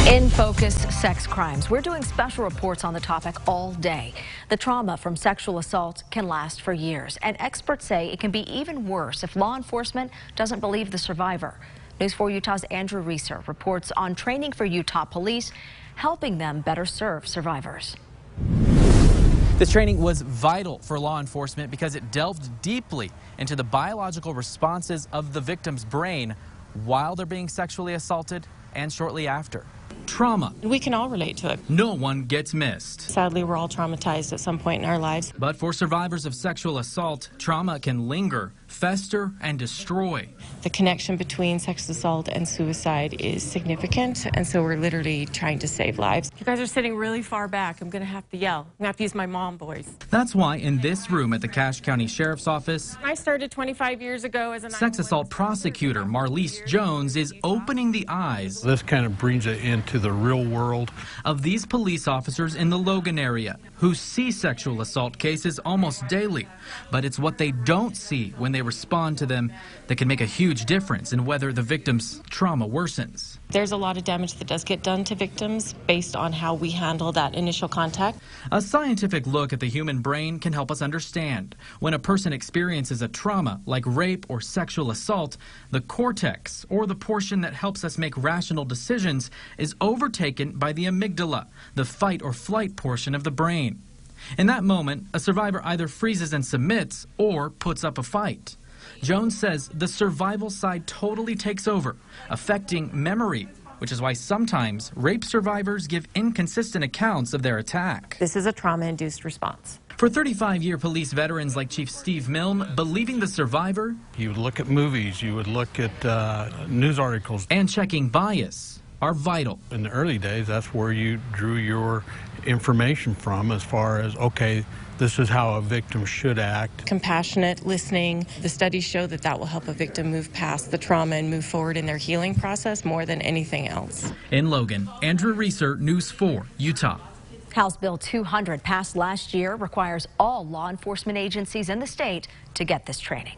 In focus, sex crimes. We're doing special reports on the topic all day. The trauma from sexual assault can last for years, and experts say it can be even worse if law enforcement doesn't believe the survivor. News 4 Utah's Andrew Reeser reports on training for Utah police, helping them better serve survivors. This training was vital for law enforcement because it delved deeply into the biological responses of the victim's brain while they're being sexually assaulted and shortly after. Trauma. We can all relate to it. No one gets missed. Sadly, we're all traumatized at some point in our lives. But for survivors of sexual assault, trauma can linger, fester, and destroy. The connection between sex assault and suicide is significant, and so we're literally trying to save lives. You guys are sitting really far back. I'm going to have to yell. I'm going to have to use my mom voice. That's why in this room at the Cache County Sheriff's Office, I started 25 years ago as a sex assault prosecutor Marlise Jones is opening the eyes. This kind of brings it into the real world of these police officers in the Logan area who see sexual assault cases almost daily. But it's what they don't see when they respond to them that can make a huge difference in whether the victim's trauma worsens. There's a lot of damage that does get done to victims based on how we handle that initial contact. A scientific look at the human brain can help us understand. When a person experiences a trauma like rape or sexual assault, the cortex, or the portion that helps us make rational decisions, is overtaken by the amygdala, the fight or flight portion of the brain. In that moment, a survivor either freezes and submits or puts up a fight. Jones says the survival side totally takes over, affecting memory, which is why sometimes rape survivors give inconsistent accounts of their attack. This is a trauma-induced response. For 35-year police veterans like Chief Steve Milne, believing the survivor, you would look at movies, you would look at news articles, and checking bias are vital. In the early days, that's where you drew your information from as far as, okay, this is how a victim should act. Compassionate listening. The studies show that that will help a victim move past the trauma and move forward in their healing process more than anything else. In Logan, Andrew Reeser, News 4, Utah. House Bill 200 passed last year requires all law enforcement agencies in the state to get this training.